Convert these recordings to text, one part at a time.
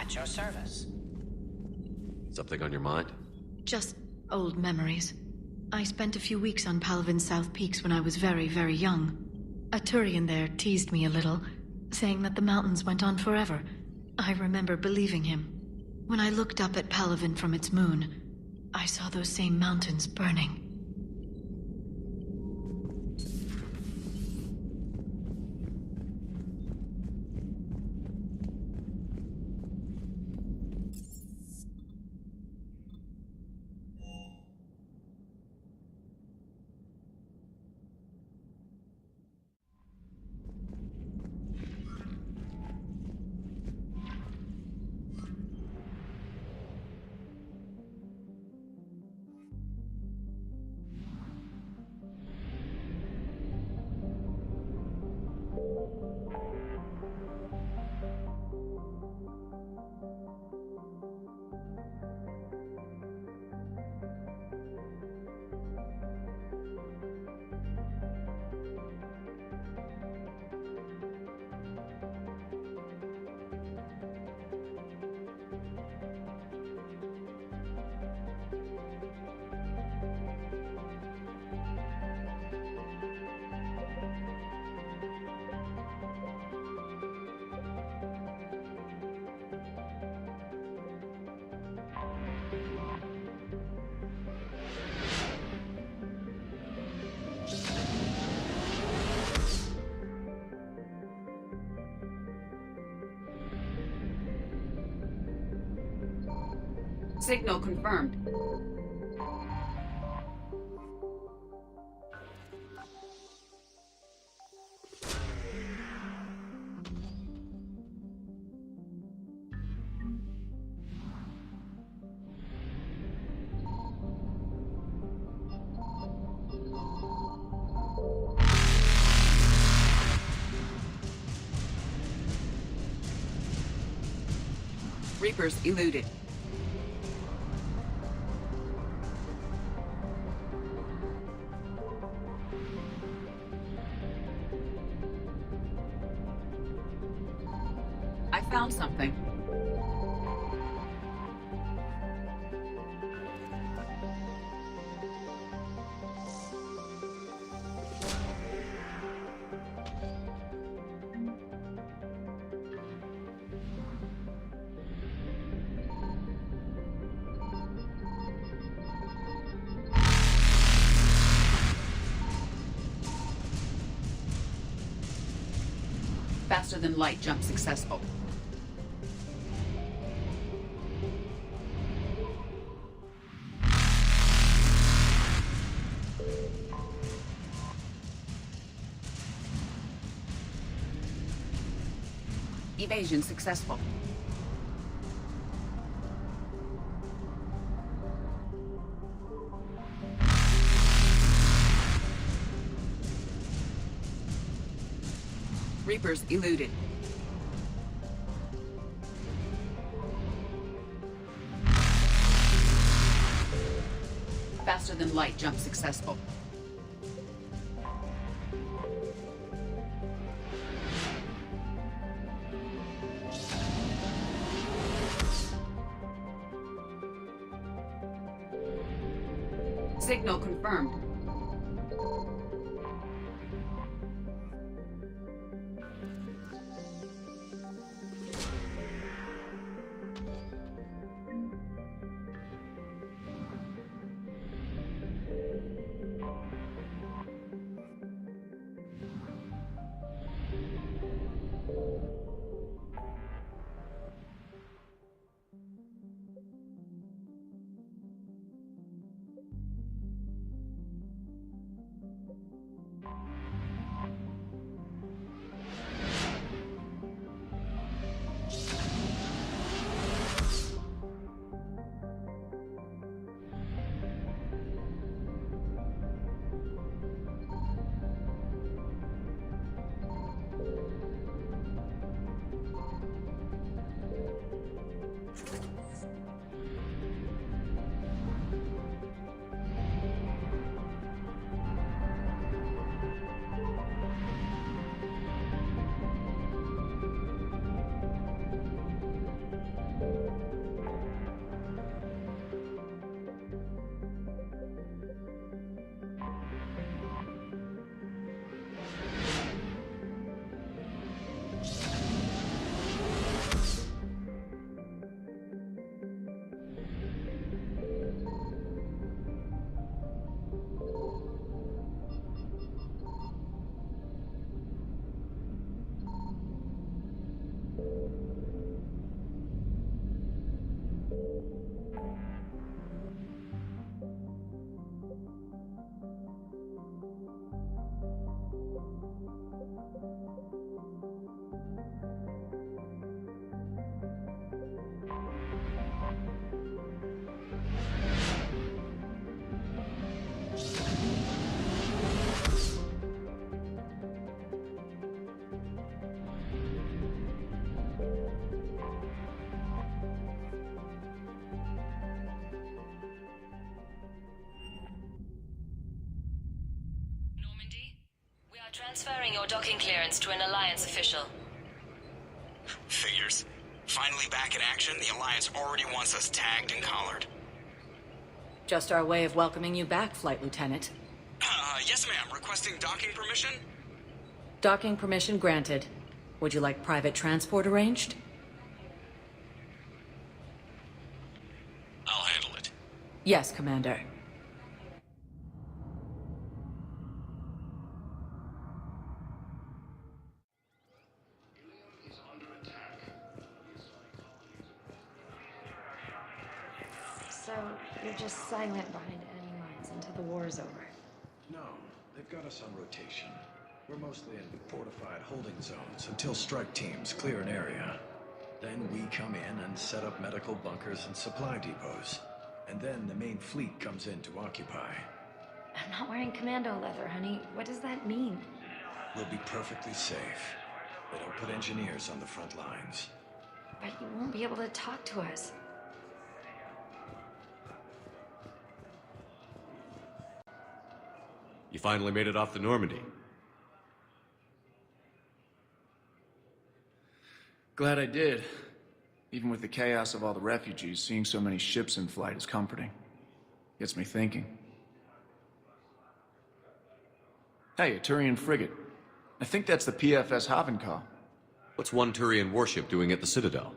At your service. Something on your mind? Just old memories. I spent a few weeks on Palavin's South Peaks when I was very, very young. A Turian there teased me a little, saying that the mountains went on forever. I remember believing him. When I looked up at Palavin from its moon, I saw those same mountains burning. Signal confirmed. Reapers eluded. I found something. Faster than light jump successful. Evasion successful. Reapers eluded. Faster than light jump successful. Signal confirmed. Transferring your docking clearance to an Alliance official. Figures. Finally back in action, the Alliance already wants us tagged and collared. Just our way of welcoming you back, Flight Lieutenant. Yes ma'am. Requesting docking permission? Docking permission granted. Would you like private transport arranged? I'll handle it. Yes, Commander. So, you're just silent behind enemy lines until the war's over? No, they've got us on rotation. We're mostly in fortified holding zones until strike teams clear an area. Then we come in and set up medical bunkers and supply depots. And then the main fleet comes in to occupy. I'm not wearing commando leather, honey. What does that mean? We'll be perfectly safe. They don't put engineers on the front lines. But you won't be able to talk to us. You finally made it off the Normandy. Glad I did. Even with the chaos of all the refugees, seeing so many ships in flight is comforting. Gets me thinking. Hey, a Turian frigate. I think that's the PFS Havenkaw. What's one Turian warship doing at the Citadel?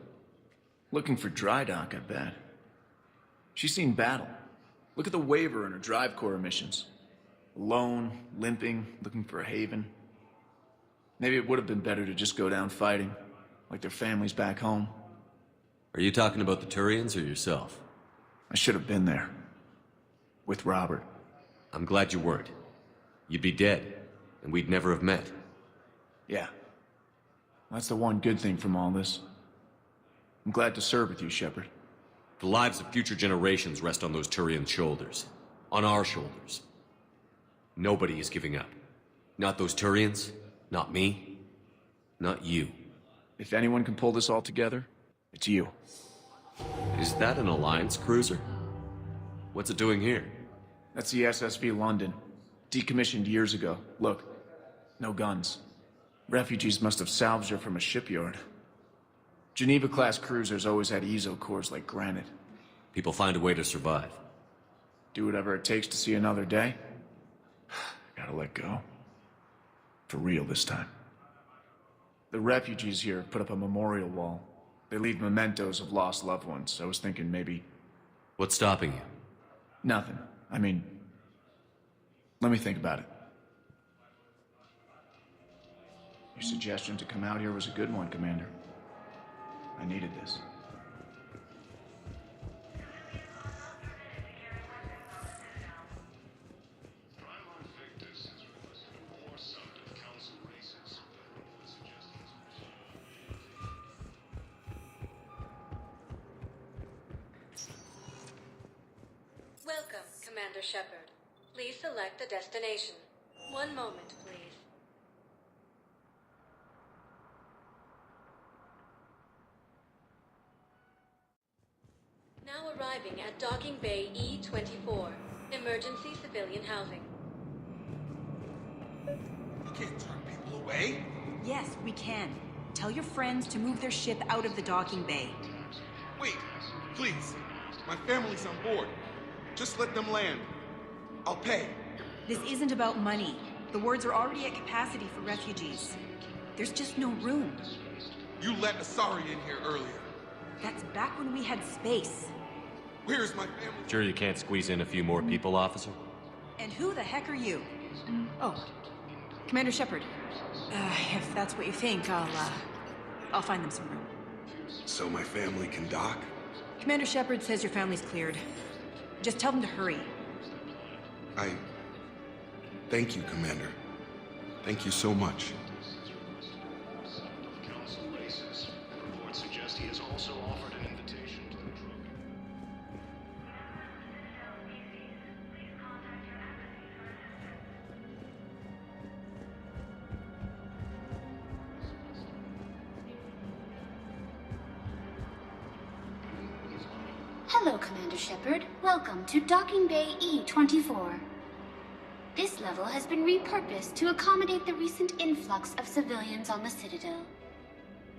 Looking for dry dock, I bet. She's seen battle. Look at the waiver in her drive corps missions. Alone, limping, looking for a haven. Maybe it would have been better to just go down fighting, like their families back home. Are you talking about the Turians or yourself? I should have been there. With Robert. I'm glad you weren't. You'd be dead, and we'd never have met. Yeah. That's the one good thing from all this. I'm glad to serve with you, Shepard. The lives of future generations rest on those Turian shoulders. On our shoulders. Nobody is giving up. Not those Turians, not me, not you. If anyone can pull this all together, it's you. Is that an Alliance cruiser? What's it doing here? That's the SSV London. Decommissioned years ago. Look, no guns. Refugees must have salvaged her from a shipyard. Geneva-class cruisers always had ezo cores like granite. People find a way to survive. Do whatever it takes to see another day. Gotta let go. For real this time. The refugees here put up a memorial wall. They leave mementos of lost loved ones. I was thinking maybe... What's stopping you? Nothing. I mean... Let me think about it. Your suggestion to come out here was a good one, Commander. I needed this. Welcome, Commander Shepard. Please select a destination. One moment, please. Now arriving at Docking Bay E-24, emergency civilian housing. You can't turn people away. Yes, we can. Tell your friends to move their ship out of the docking bay. Wait, please. My family's on board. Just let them land. I'll pay. This isn't about money. The wards are already at capacity for refugees. There's just no room. You let Asari in here earlier. That's back when we had space. Where's my family? Sure you can't squeeze in a few more people, officer? And who the heck are you? Oh, Commander Shepard. If that's what you think, I'll find them some room. So my family can dock? Commander Shepard says your family's cleared. Just tell them to hurry. Thank you, Commander. Thank you so much. Council races. Reports suggest he has also offered an invitation to the crew. Hello, Commander Shepard. Welcome to Docking Bay E-24. This this level has been repurposed to accommodate the recent influx of civilians on the Citadel.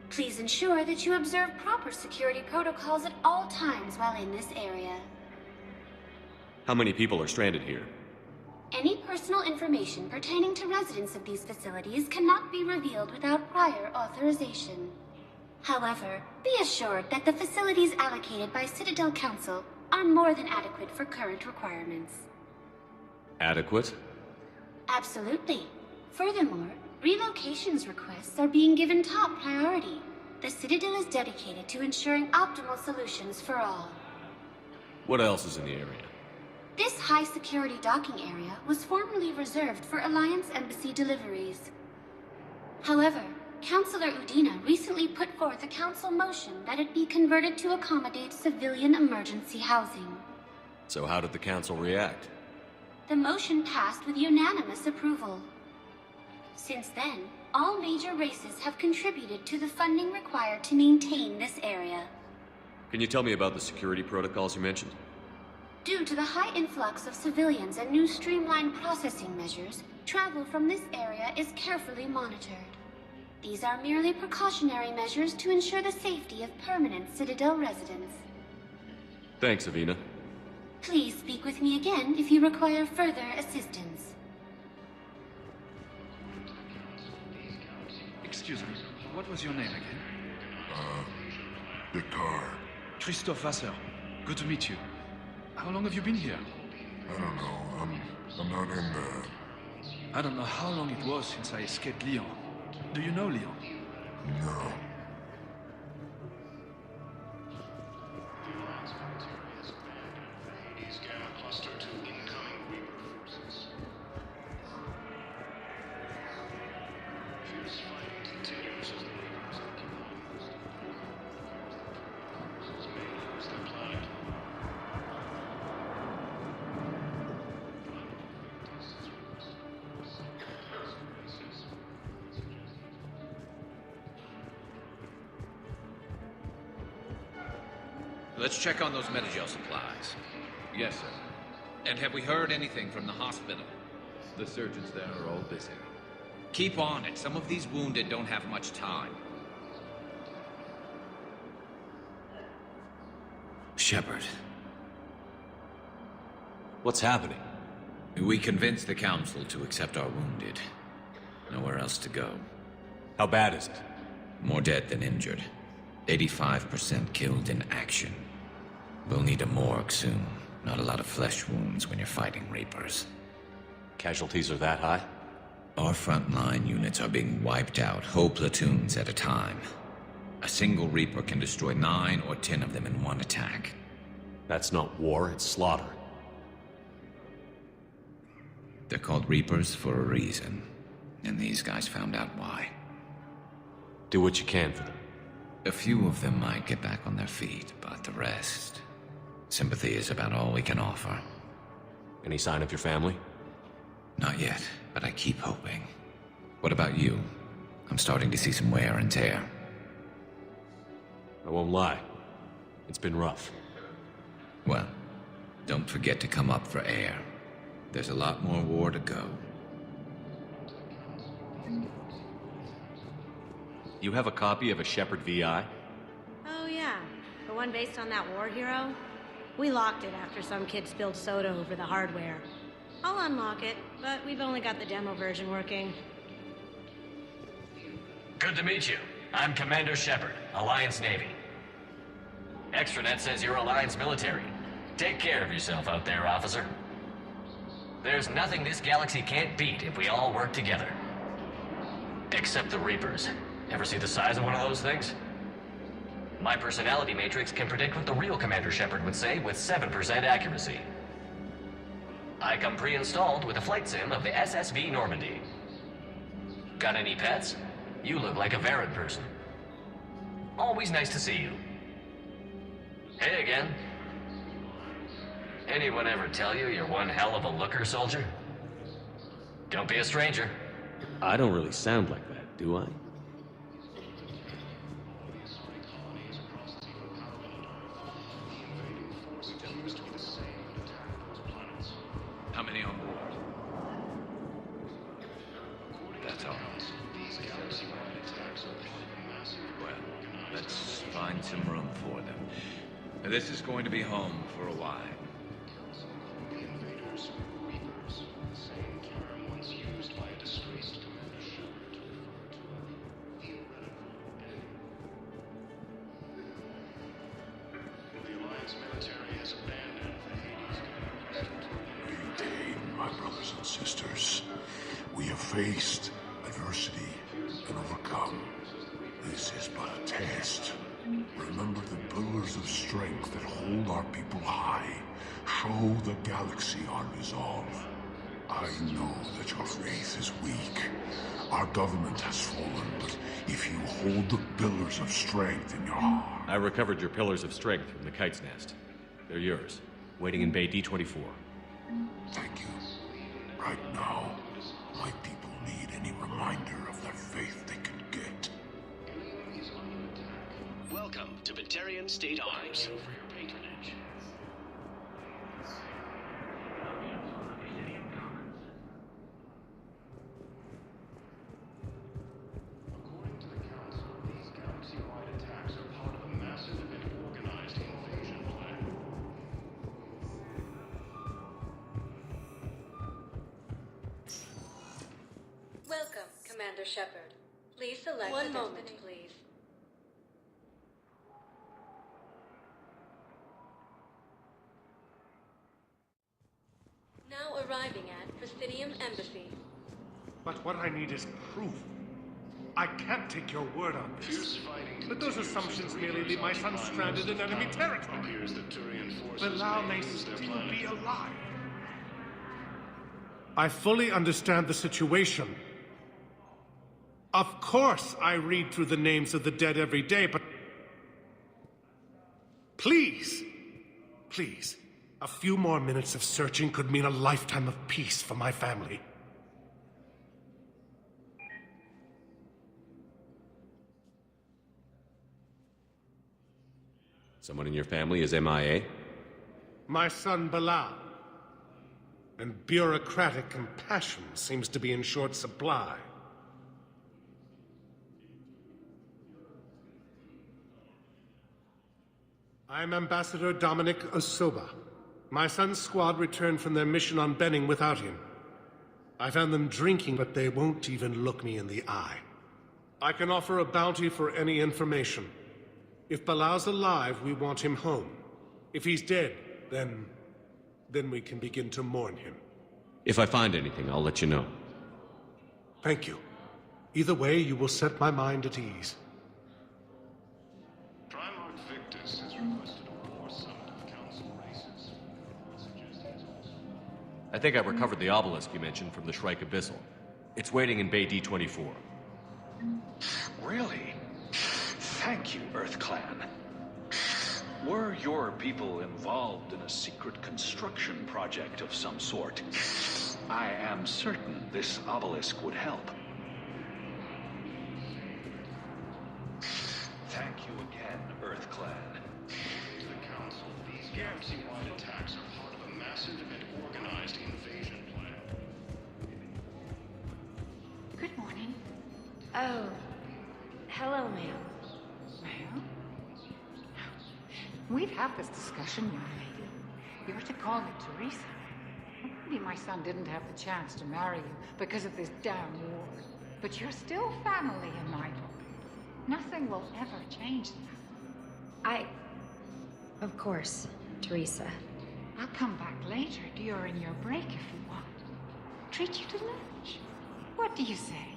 Please ensure that you observe proper security protocols at all times while in this area. How many people are stranded here? Any personal information pertaining to residents of these facilities cannot be revealed without prior authorization. However, be assured that the facilities allocated by Citadel Council are more than adequate for current requirements. Adequate? Absolutely. Furthermore, relocations requests are being given top priority. The Citadel is dedicated to ensuring optimal solutions for all. What else is in the area? This high-security docking area was formerly reserved for Alliance Embassy deliveries. However, Councilor Udina recently put forth a council motion that it be converted to accommodate civilian emergency housing. So how did the council react? The motion passed with unanimous approval. Since then, all major races have contributed to the funding required to maintain this area. Can you tell me about the security protocols you mentioned? Due to the high influx of civilians and new streamlined processing measures, travel from this area is carefully monitored. These are merely precautionary measures to ensure the safety of permanent Citadel residents. Thanks, Avina. Please speak with me again if you require further assistance. Excuse me, what was your name again? Victor. Christophe Vasseur. Good to meet you. How long have you been here? I don't know. I'm not in there. I don't know how long it was since I escaped Lyon. Do you know Lyon? No. Let's check on those Metagel supplies. Yes, sir. And have we heard anything from the hospital? The surgeons there are all busy. Keep on it. Some of these wounded don't have much time. Shepard. What's happening? We convinced the Council to accept our wounded. Nowhere else to go. How bad is it? More dead than injured. 85% killed in action. We'll need a morgue soon. Not a lot of flesh wounds when you're fighting Reapers. Casualties are that high? Our frontline units are being wiped out, whole platoons at a time. A single Reaper can destroy 9 or 10 of them in one attack. That's not war, it's slaughter. They're called Reapers for a reason. And these guys found out why. Do what you can for them. A few of them might get back on their feet, but the rest... Sympathy is about all we can offer. Any sign of your family? Not yet, but I keep hoping. What about you? I'm starting to see some wear and tear. I won't lie. It's been rough. Well, don't forget to come up for air. There's a lot more war to go. You have a copy of a Shepard VI? Oh yeah, the one based on that war hero? We locked it after some kid spilled soda over the hardware. I'll unlock it, but we've only got the demo version working. Good to meet you. I'm Commander Shepard, Alliance Navy. Extranet says you're Alliance military. Take care of yourself out there, officer. There's nothing this galaxy can't beat if we all work together. Except the Reapers. Ever see the size of one of those things? My personality matrix can predict what the real Commander Shepard would say with 7% accuracy. I come pre-installed with a flight sim of the SSV Normandy. Got any pets? You look like a Varad person. Always nice to see you. Hey again. Anyone ever tell you you're one hell of a looker, soldier? Don't be a stranger. I don't really sound like that, do I? How many on board? Well, let's find some room for them. This is going to be home for a while. Sisters, we have faced adversity and overcome. This is but a test. Remember the pillars of strength that hold our people high. Show the galaxy our resolve. I know that your faith is weak. Our government has fallen, but if you hold the pillars of strength in your heart... I recovered your pillars of strength from the kite's nest. They're yours, waiting in Bay D-24. Thank you. Right now, my people need any reminder of their faith they can get. Welcome to Batarian State Arms. For your patronage. According to the Council, these galaxy-wide attacks are part of a massive and organized invasion plan. Welcome, Commander Shepard. Please select One a moment, please. Now arriving at Presidium Embassy. But what I need is proof. I can't take your word on this. But those assumptions merely leave my son stranded in enemy territory. Bilal may still be alive. I fully understand the situation. Of course I read through the names of the dead every day, but... Please, please, a few more minutes of searching could mean a lifetime of peace for my family. Someone in your family is MIA? My son Bilal. And bureaucratic compassion seems to be in short supply. I'm Ambassador Dominic Osoba. My son's squad returned from their mission on Benning without him. I found them drinking, but they won't even look me in the eye. I can offer a bounty for any information. If Bilal's alive, we want him home. If he's dead, then we can begin to mourn him. If I find anything, I'll let you know. Thank you. Either way, you will set my mind at ease. Primarch Victus has requested a war summit of council races. I think I recovered the obelisk you mentioned from the Shrike Abyssal. It's waiting in Bay D-24. Really? Thank you, Earth Clan. Were your people involved in a secret construction project of some sort, I am certain this obelisk would help. Thank you again, Earth Clan. To the Council, these galaxy-wide attacks are part of a massive and organized invasion plan. Good morning. Oh, hello, ma'am. Well, we've had this discussion, young lady. You're to call me Teresa. Maybe my son didn't have the chance to marry you because of this damn war. But you're still family in my book. Nothing will ever change that. Of course, Teresa. I'll come back later during your break if you want. Treat you to lunch. What do you say?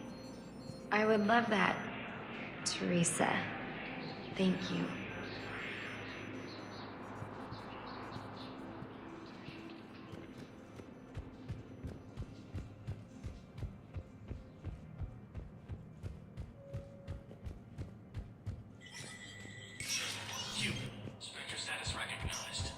I would love that, Teresa. Thank you. Spectre status recognized.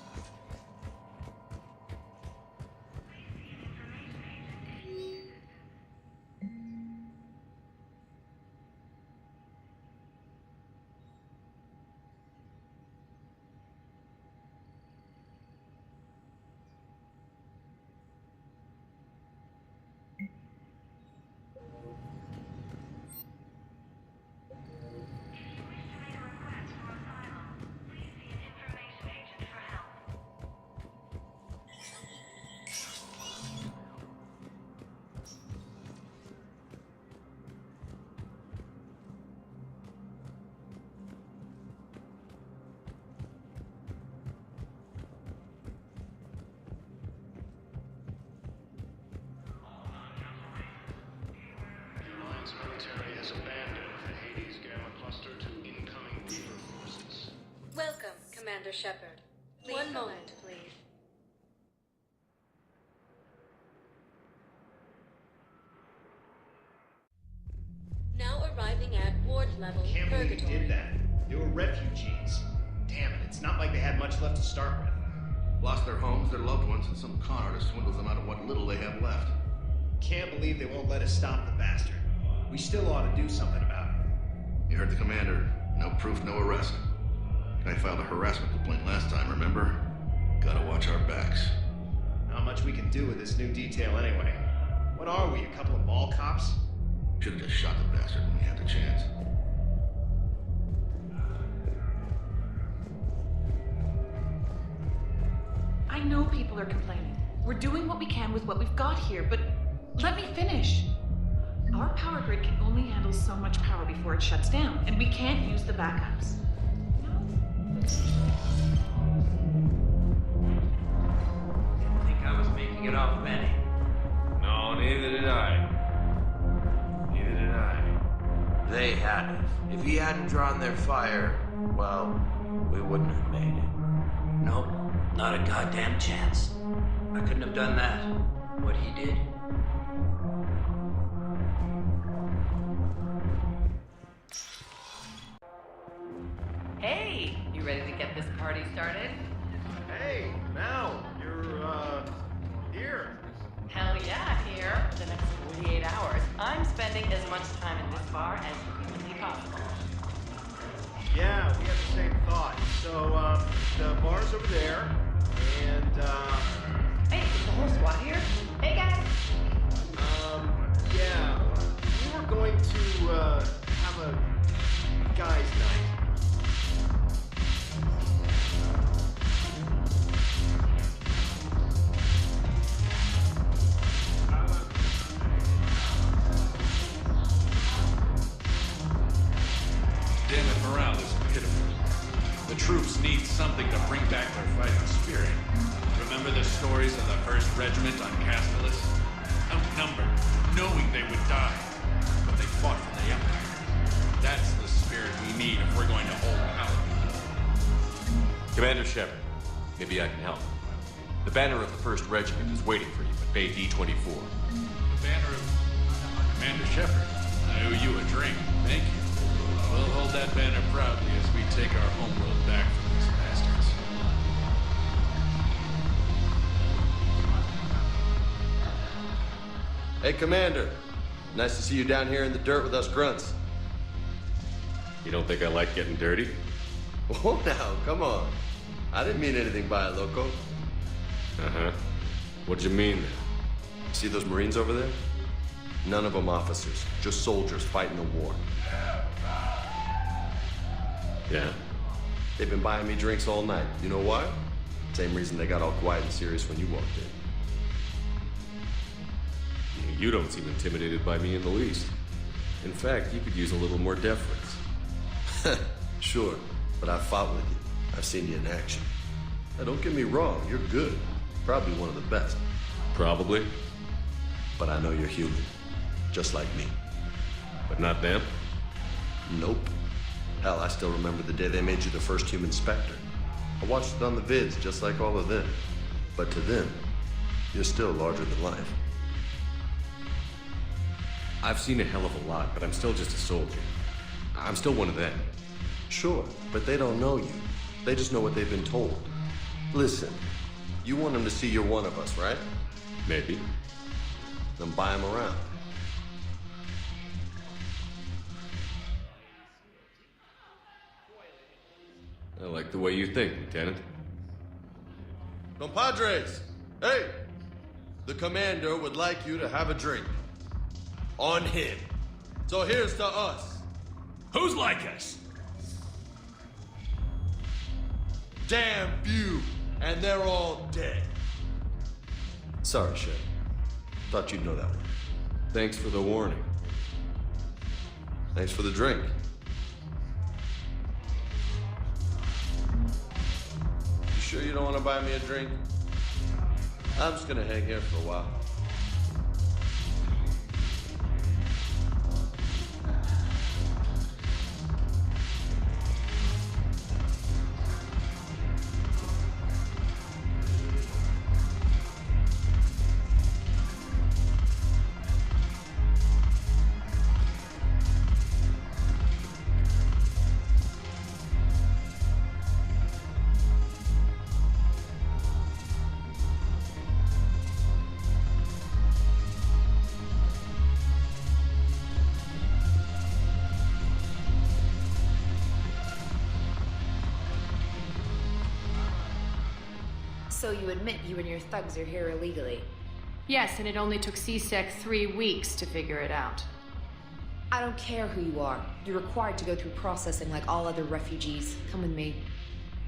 Alliance military has abandoned the Hades Gamma cluster to incoming Reaper forces. Welcome, Commander Shepard. One moment, please. Now arriving at ward level Can't believe you purgatory. did that. They were refugees. Damn it, it's not like they had much left to start with. Lost their homes, their loved ones, and some con artist swindles them out of what little they have left. Can't believe they won't let us stop the bastard. We still ought to do something about it. You heard the commander. No proof, no arrest. Guy filed a harassment complaint last time, remember? Gotta watch our backs. Not much we can do with this new detail anyway. What are we, a couple of mall cops? Should've just shot the bastard when we had the chance. I know people are complaining. We're doing what we can with what we've got here, but let me finish. Our power grid can only handle so much power before it shuts down, and we can't use the backups. Didn't think I was making it off Benny. No, neither did I. Neither did I. They hadn't. If he hadn't drawn their fire, well, we wouldn't have made it. Nope, not a goddamn chance. I couldn't have done that. What he did. Hey, you ready to get this party started? Hey, now, you're, here. Hell yeah, here for the next 48 hours. I'm spending as much time in this bar as humanly possible. Yeah, we had the same thought. So, the bar's over there, and, Hey, is the whole squad here? Hey, guys! yeah, we were going to, have a guys' night. Damn it, morale is pitiful. The troops need something to bring back their fighting spirit. Remember the stories of the 1st Regiment on Castellus? Outnumbered, knowing they would die, but they fought for the Empire. That's the spirit we need if we're going to hold power. Commander Shepard, maybe I can help. The banner of the 1st Regiment is waiting for you at Bay D-24. The banner of Commander Shepard. I owe you a drink. Thank you. We'll hold that banner proudly as we take our homeworld back from these bastards. Hey, Commander. Nice to see you down here in the dirt with us grunts. You don't think I like getting dirty? Oh, now, come on. I didn't mean anything by it, loco. Uh-huh. What'd you mean then? See those Marines over there? None of them officers, just soldiers fighting the war. Yeah? They've been buying me drinks all night. You know why? Same reason they got all quiet and serious when you walked in. You don't seem intimidated by me in the least. In fact, you could use a little more deference. Sure, but I've fought with you. I've seen you in action. Now, don't get me wrong, you're good. Probably one of the best. Probably. But I know you're human. Just like me. But not them? Nope. Hell, I still remember the day they made you the first human Spectre. I watched it on the vids, just like all of them. But to them, you're still larger than life. I've seen a hell of a lot, but I'm still just a soldier. I'm still one of them. Sure, but they don't know you. They just know what they've been told. Listen, you want them to see you're one of us, right? Maybe. Then buy them around. I like the way you think, Lieutenant. Compadres! Hey! The commander would like you to have a drink. On him. So here's to us. Who's like us? Damn few, and they're all dead. Sorry, Shep. Thought you'd know that one. Thanks for the warning. Thanks for the drink. You sure you don't want to buy me a drink? I'm just gonna hang here for a while. So you admit you and your thugs are here illegally? Yes, and it only took CSEC 3 weeks to figure it out. I don't care who you are. You're required to go through processing like all other refugees. Come with me.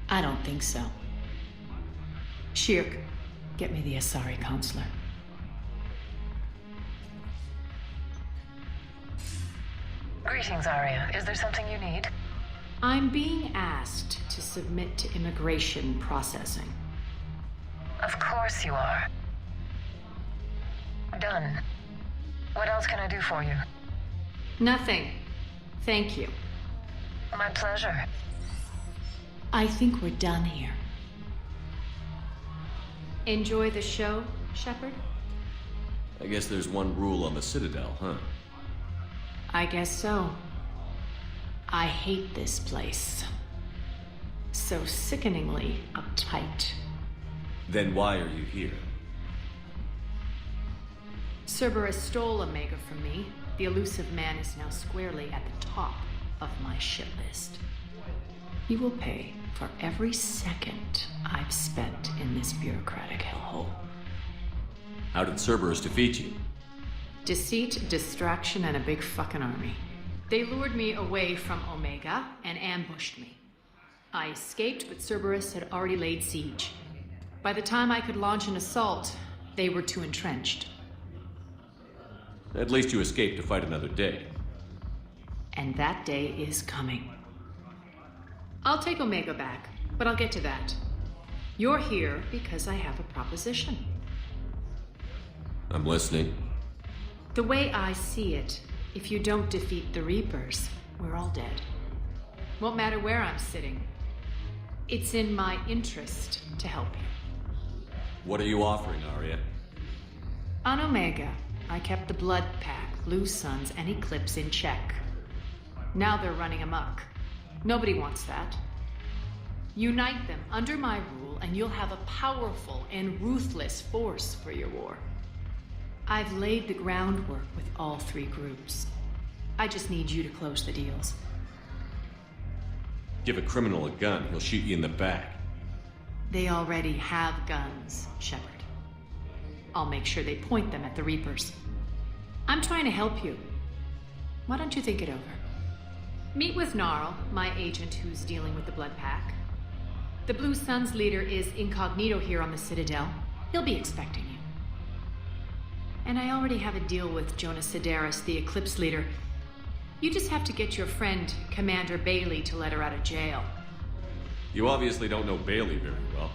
I don't think so. Shirk, get me the Asari consular. Greetings, Arya. Is there something you need? I'm being asked to submit to immigration processing. Of course you are. Done. What else can I do for you? Nothing. Thank you. My pleasure. I think we're done here. Enjoy the show, Shepard? I guess there's one rule on the Citadel, huh? I guess so. I hate this place. So sickeningly uptight. Then why are you here? Cerberus stole Omega from me. The elusive man is now squarely at the top of my shit list. He will pay for every second I've spent in this bureaucratic hellhole. How did Cerberus defeat you? Deceit, distraction, and a big fucking army. They lured me away from Omega and ambushed me. I escaped, but Cerberus had already laid siege. By the time I could launch an assault, they were too entrenched. At least you escaped to fight another day. And that day is coming. I'll take Omega back, but I'll get to that. You're here because I have a proposition. I'm listening. The way I see it, if you don't defeat the Reapers, we're all dead. Won't matter where I'm sitting. It's in my interest to help you. What are you offering, Arya? On Omega, I kept the Blood Pack, Blue Suns, and Eclipse in check. Now they're running amok. Nobody wants that. Unite them under my rule, and you'll have a powerful and ruthless force for your war. I've laid the groundwork with all 3 groups. I just need you to close the deals. Give a criminal a gun, he'll shoot you in the back. They already have guns, Shepard. I'll make sure they point them at the Reapers. I'm trying to help you. Why don't you think it over? Meet with Gnarl, my agent who's dealing with the Blood Pack. The Blue Suns leader is incognito here on the Citadel. He'll be expecting you. And I already have a deal with Jonas Sidaris, the Eclipse leader. You just have to get your friend, Commander Bailey, to let her out of jail. You obviously don't know Bailey very well.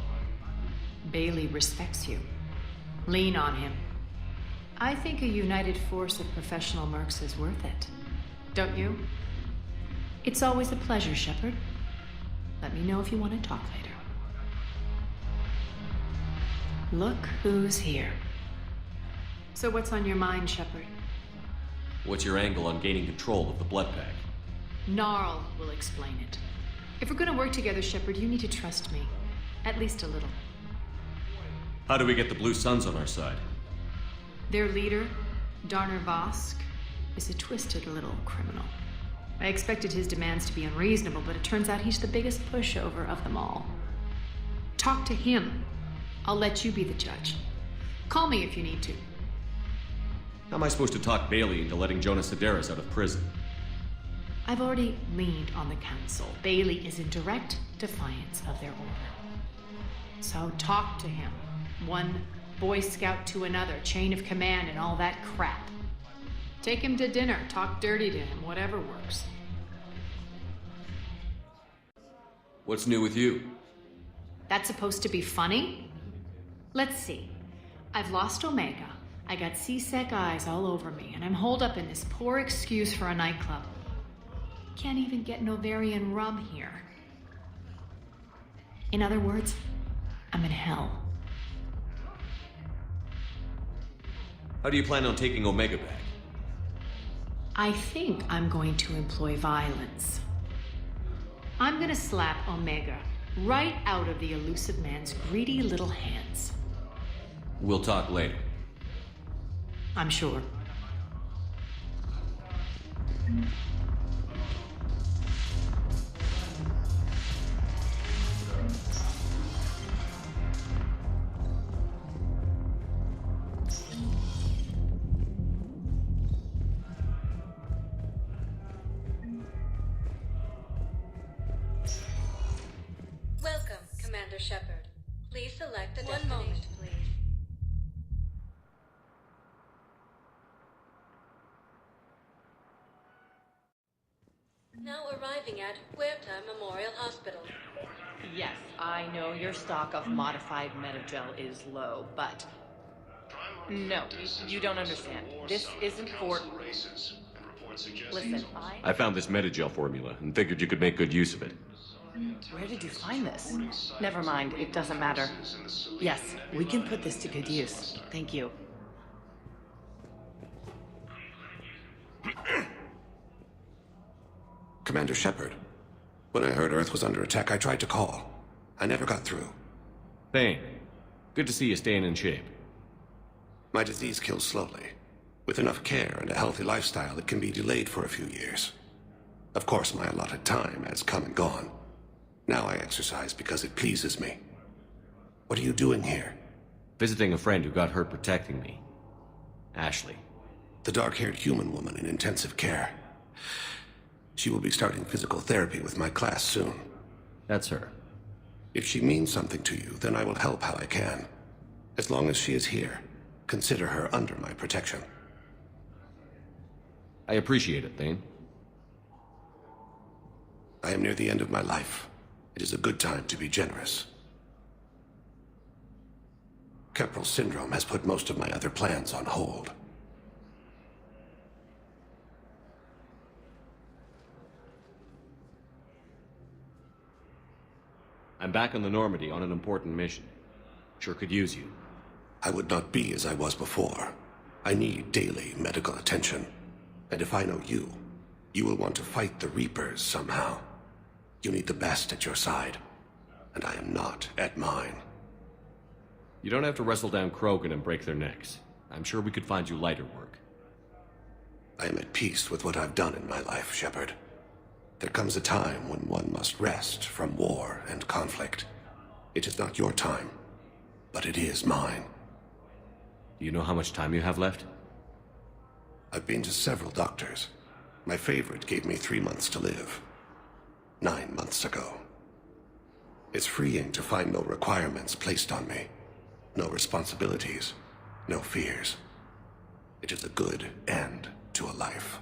Bailey respects you. Lean on him. I think a united force of professional mercs is worth it. Don't you? It's always a pleasure, Shepard. Let me know if you want to talk later. Look who's here. So what's on your mind, Shepard? What's your angle on gaining control of the Blood Pack? Gnarl will explain it. If we're gonna work together, Shepard, you need to trust me. At least a little. How do we get the Blue Suns on our side? Their leader, Darner Vosk, is a twisted little criminal. I expected his demands to be unreasonable, but it turns out he's the biggest pushover of them all. Talk to him. I'll let you be the judge. Call me if you need to. How am I supposed to talk Bailey into letting Jonas Sidaris out of prison? I've already leaned on the council. Bailey is in direct defiance of their order. So talk to him. One Boy Scout to another, chain of command and all that crap. Take him to dinner, talk dirty to him, whatever works. What's new with you? That's supposed to be funny? Let's see. I've lost Omega. I got CSEC eyes all over me, and I'm holed up in this poor excuse for a nightclub. Can't even get Novarian rum here. In other words, I'm in hell. How do you plan on taking Omega back? I think I'm going to employ violence. I'm gonna slap Omega right out of the elusive man's greedy little hands. We'll talk later. I'm sure. Commander Shepard. Please select a destination. 1 moment, please. Now arriving at Huerta Memorial Hospital. Yes, I know your stock of modified metagel is low, but... No, you don't understand. This isn't for... Listen, I found this metagel formula and figured you could make good use of it. Where did you find this? Never mind, it doesn't matter. Yes, we can put this to good use. Thank you. Commander Shepard. When I heard Earth was under attack, I tried to call. I never got through. Thane, good to see you staying in shape. My disease kills slowly. With enough care and a healthy lifestyle, it can be delayed for a few years. Of course, my allotted time has come and gone. Now I exercise because it pleases me. What are you doing here? Visiting a friend who got hurt protecting me. Ashley. The dark-haired human woman in intensive care. She will be starting physical therapy with my class soon. That's her. If she means something to you, then I will help how I can. As long as she is here, consider her under my protection. I appreciate it, Thane. I am near the end of my life. It is a good time to be generous. Keprel syndrome has put most of my other plans on hold. I'm back on the Normandy on an important mission. Sure could use you. I would not be as I was before. I need daily medical attention. And if I know you, you will want to fight the Reapers somehow. You need the best at your side. And I am not at mine. You don't have to wrestle down Krogan and break their necks. I'm sure we could find you lighter work. I am at peace with what I've done in my life, Shepard. There comes a time when one must rest from war and conflict. It is not your time, but it is mine. Do you know how much time you have left? I've been to several doctors. My favorite gave me 3 months to live. 9 months ago. It's freeing to find no requirements placed on me. No responsibilities. No fears. It is a good end to a life.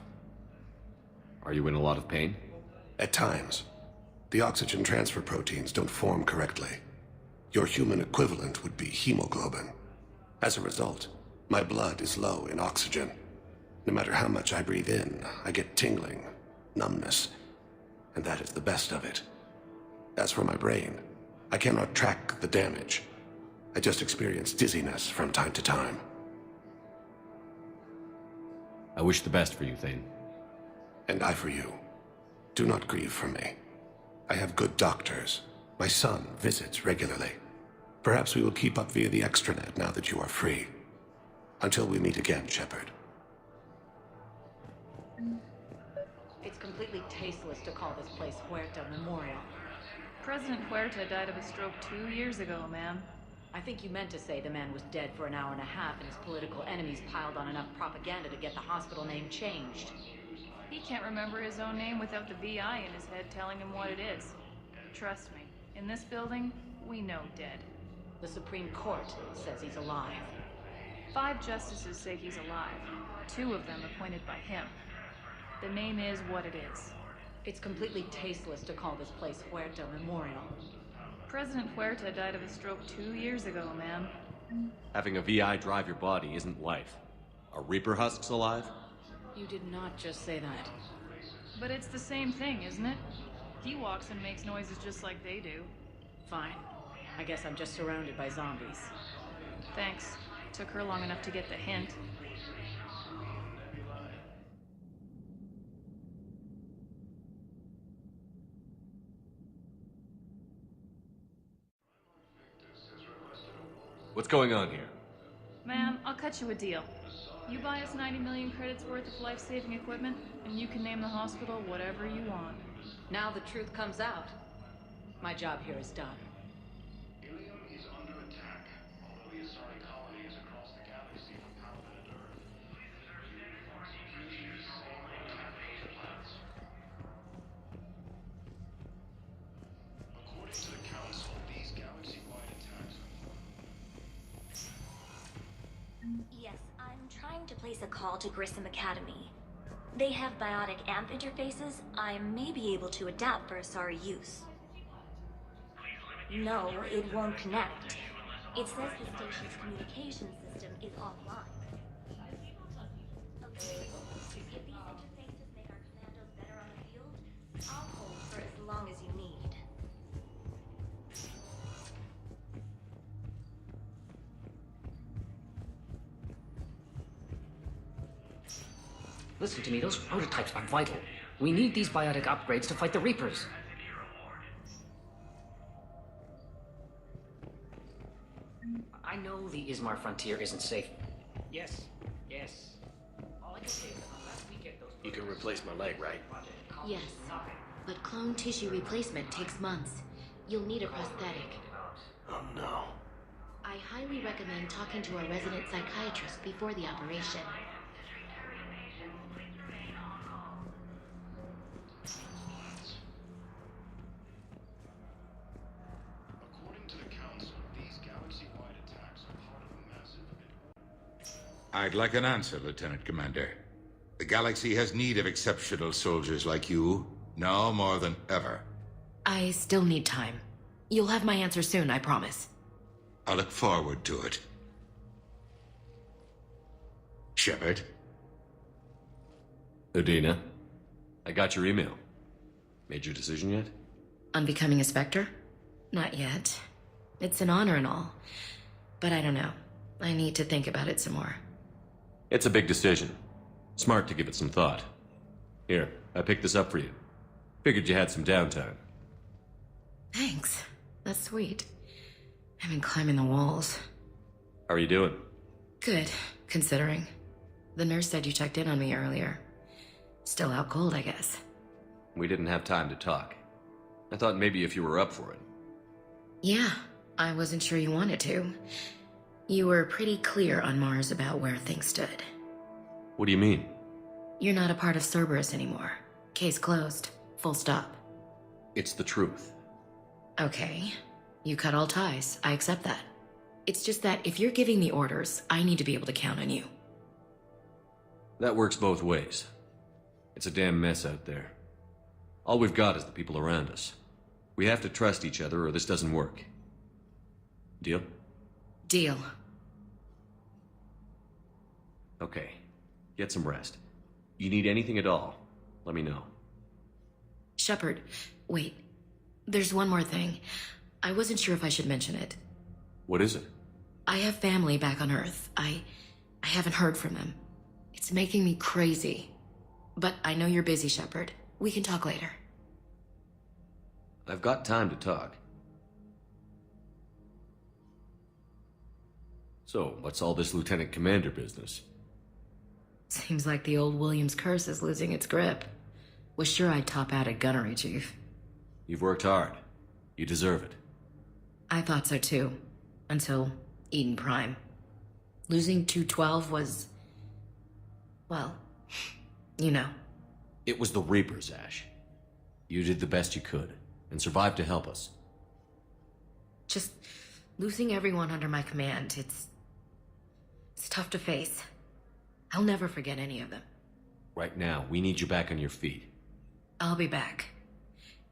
Are you in a lot of pain? At times. The oxygen transfer proteins don't form correctly. Your human equivalent would be hemoglobin. As a result, my blood is low in oxygen. No matter how much I breathe in, I get tingling, numbness, and that is the best of it. As for my brain, I cannot track the damage. I just experience dizziness from time to time. I wish the best for you, Thane. And I for you. Do not grieve for me. I have good doctors. My son visits regularly. Perhaps we will keep up via the extranet now that you are free. Until we meet again, Shepard. It's completely tasteless to call this place Huerta Memorial. President Huerta died of a stroke 2 years ago, ma'am. I think you meant to say the man was dead for an hour and a half and his political enemies piled on enough propaganda to get the hospital name changed. He can't remember his own name without the VI in his head telling him what it is. Trust me, in this building, we know dead. The Supreme Court says he's alive. 5 justices say he's alive. 2 of them appointed by him. The name is what it is. It's completely tasteless to call this place Huerta Memorial. President Huerta died of a stroke 2 years ago, ma'am. Having a VI drive your body isn't life. Are Reaper husks alive? You did not just say that. But it's the same thing, isn't it? He walks and makes noises just like they do. Fine. I guess I'm just surrounded by zombies. Thanks. Took her long enough to get the hint. What's going on here? Ma'am, I'll cut you a deal. You buy us 90 million credits worth of life-saving equipment, and you can name the hospital whatever you want. Now the truth comes out. My job here is done. Ilium is under attack, although we assign colonies across the galaxy for permanent Earth. According to the Council, these Yes, I'm trying to place a call to Grissom Academy. They have biotic AMP interfaces I may be able to adapt for Asari use. No, it won't connect. It says the station's communication system is offline. Okay, if these interfaces make our commandos better on the field, I'll hold for as long as you need. Listen to me, those prototypes are vital. We need these biotic upgrades to fight the Reapers. I know the Ismar frontier isn't safe. Yes, yes. All I can say is that unless we get those... You can replace my leg, right? Yes, but clone tissue replacement takes months. You'll need a prosthetic. Oh no. I highly recommend talking to a resident psychiatrist before the operation. According to the Council, these galaxy-wide attacks are part of a massive... I'd like an answer, Lieutenant Commander. The galaxy has need of exceptional soldiers like you, now more than ever. I still need time. You'll have my answer soon, I promise. I look forward to it. Shepard? Udina, I got your email. Made your decision yet? On becoming a Spectre? Not yet. It's an honor and all. But I don't know. I need to think about it some more. It's a big decision. Smart to give it some thought. Here, I picked this up for you. Figured you had some downtime. Thanks. That's sweet. I've been climbing the walls. How are you doing? Good, considering. The nurse said you checked in on me earlier. Still out cold, I guess. We didn't have time to talk. I thought maybe if you were up for it. Yeah, I wasn't sure you wanted to. You were pretty clear on Mars about where things stood. What do you mean? You're not a part of Cerberus anymore. Case closed. Full stop. It's the truth. Okay. You cut all ties. I accept that. It's just that if you're giving the orders, I need to be able to count on you. That works both ways. It's a damn mess out there. All we've got is the people around us. We have to trust each other or this doesn't work. Deal? Deal. Okay. Get some rest. You need anything at all, let me know. Shepard, wait. There's one more thing. I wasn't sure if I should mention it. What is it? I have family back on Earth. I haven't heard from them. It's making me crazy. But I know you're busy, Shepard. We can talk later. I've got time to talk. So, what's all this Lieutenant Commander business? Seems like the old Williams curse is losing its grip. Was sure I'd top out at gunnery, Chief. You've worked hard. You deserve it. I thought so too. Until Eden Prime. Losing 212 was... well, you know. It was the Reapers, Ash. You did the best you could, and survived to help us. Just losing everyone under my command, it's tough to face. I'll never forget any of them. Right now, we need you back on your feet. I'll be back.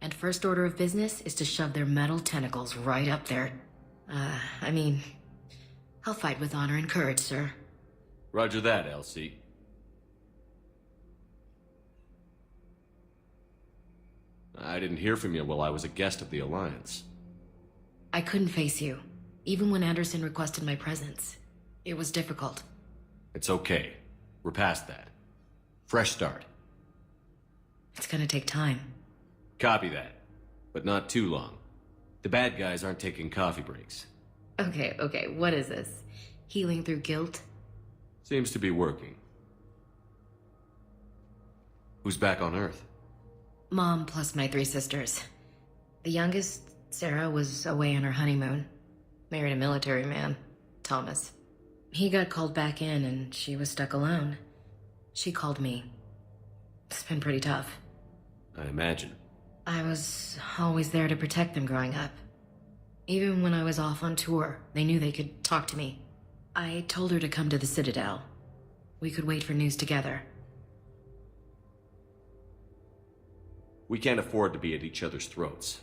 And first order of business is to shove their metal tentacles right up there. I'll fight with honor and courage, sir. Roger that, Elsie. I didn't hear from you while I was a guest of the Alliance. I couldn't face you, even when Anderson requested my presence. It was difficult. It's okay. We're past that. Fresh start. It's gonna take time. Copy that. But not too long. The bad guys aren't taking coffee breaks. Okay, what is this? Healing through guilt? Seems to be working. Who's back on Earth? Mom plus my 3 sisters. The youngest, Sarah, was away on her honeymoon. Married a military man, Thomas. He got called back in and she was stuck alone. She called me. It's been pretty tough. I imagine. I was always there to protect them growing up. Even when I was off on tour, they knew they could talk to me. I told her to come to the Citadel. We could wait for news together. We can't afford to be at each other's throats.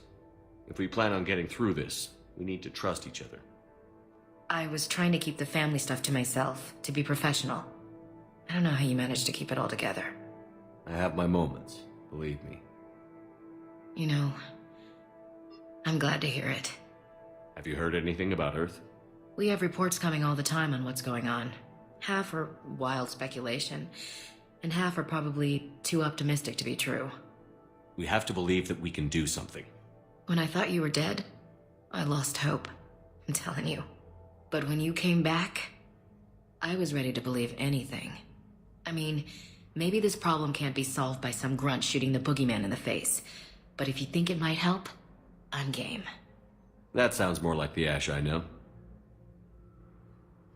If we plan on getting through this, we need to trust each other. I was trying to keep the family stuff to myself, to be professional. I don't know how you managed to keep it all together. I have my moments, believe me. You know, I'm glad to hear it. Have you heard anything about Earth? We have reports coming all the time on what's going on. Half are wild speculation, and half are probably too optimistic to be true. We have to believe that we can do something. When I thought you were dead, I lost hope. I'm telling you. But when you came back, I was ready to believe anything. I mean, maybe this problem can't be solved by some grunt shooting the boogeyman in the face. But if you think it might help, I'm game. That sounds more like the Ash I know.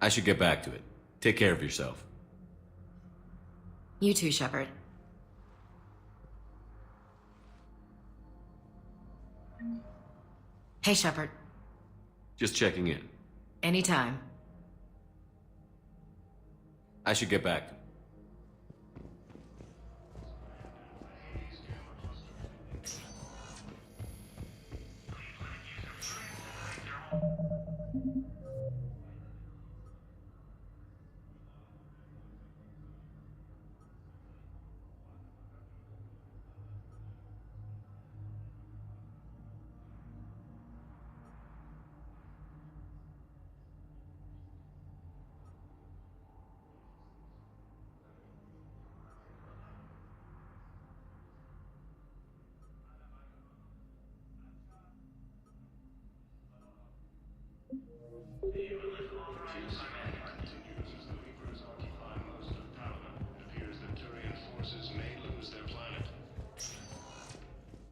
I should get back to it. Take care of yourself. You too, Shepard. Hey, Shepard. Just checking in. Anytime. I should get back.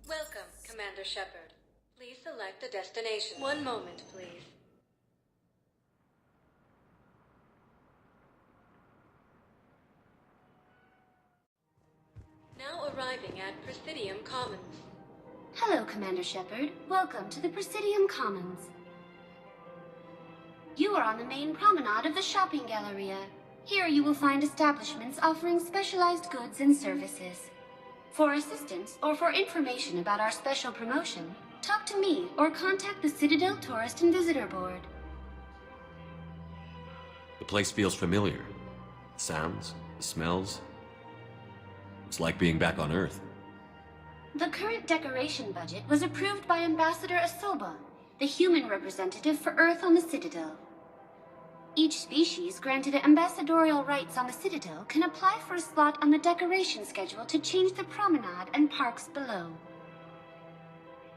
Welcome, Commander Shepard. Please select a destination. One moment, please. Now arriving at Presidium Commons. Hello, Commander Shepard. Welcome to the Presidium Commons. You are on the main promenade of the shopping galleria. Here you will find establishments offering specialized goods and services. For assistance or for information about our special promotion, talk to me or contact the Citadel Tourist and Visitor Board. The place feels familiar. The sounds, the smells. It's like being back on Earth. The current decoration budget was approved by Ambassador Asoba, the human representative for Earth on the Citadel. Each species granted ambassadorial rights on the Citadel can apply for a slot on the decoration schedule to change the promenade and parks below.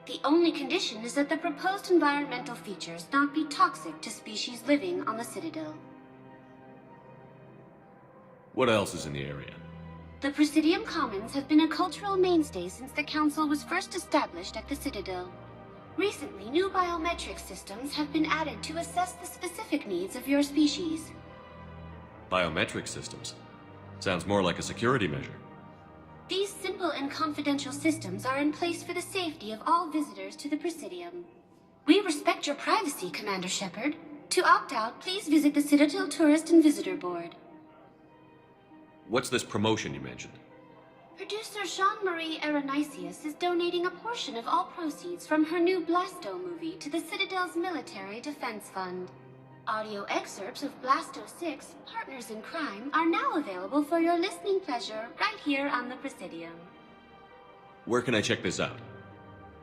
The only condition is that the proposed environmental features not be toxic to species living on the Citadel. What else is in the area? The Presidium Commons have been a cultural mainstay since the Council was first established at the Citadel. Recently, new biometric systems have been added to assess the specific needs of your species. Biometric systems? Sounds more like a security measure. These simple and confidential systems are in place for the safety of all visitors to the Presidium. We respect your privacy, Commander Shepard. To opt out, please visit the Citadel Tourist and Visitor Board. What's this promotion you mentioned? Producer Jean-Marie Aronisius is donating a portion of all proceeds from her new Blasto movie to the Citadel's Military Defense Fund. Audio excerpts of Blasto 6, Partners in Crime, are now available for your listening pleasure right here on the Presidium. Where can I check this out?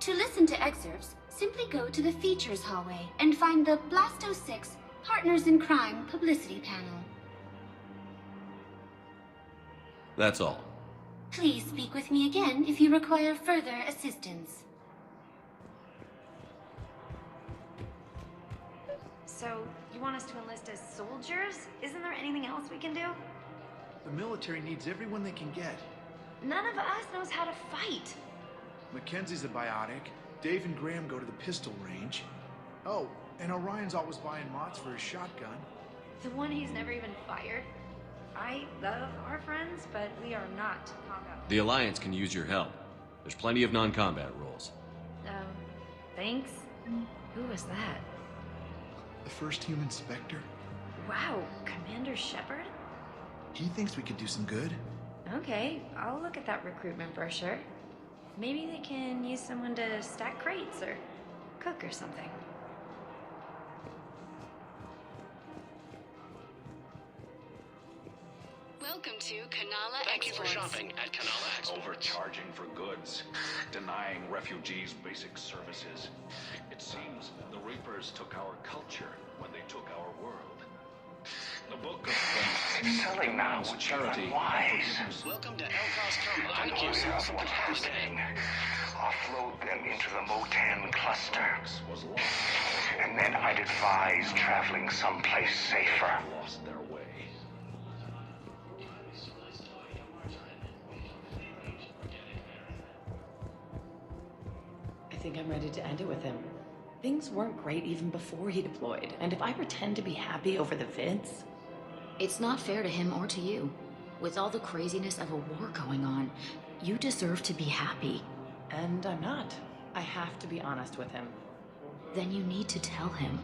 To listen to excerpts, simply go to the Features hallway and find the Blasto 6, Partners in Crime publicity panel. That's all. Please speak with me again if you require further assistance. So, you want us to enlist as soldiers? Isn't there anything else we can do? The military needs everyone they can get. None of us knows how to fight. Mackenzie's a biotic. Dave and Graham go to the pistol range. Oh, and Orion's always buying mods for his shotgun. The one he's never even fired. I love our friends, but we are not combat. The Alliance can use your help. There's plenty of non-combat roles. Thanks. Who was that? The first human Spectre? Wow, Commander Shepard? He thinks we could do some good. Okay, I'll look at that recruitment brochure. Maybe they can use someone to stack crates or cook or something. Welcome to Kanala Thank you for Exports. shopping at Kanala Exports. Overcharging for goods, denying refugees basic services. It seems the Reapers took our culture when they took our world. The Book of Faith. Selling now would charity. Wise. Welcome to Elcos Terminal. Thank you, of what's happening. Offload them into the Motan cluster. And then I'd advise traveling someplace safer. Lost their way. I think I'm ready to end it with him. Things weren't great even before he deployed, and if I pretend to be happy over the vids... It's not fair to him or to you. With all the craziness of a war going on, you deserve to be happy. And I'm not. I have to be honest with him. Then you need to tell him.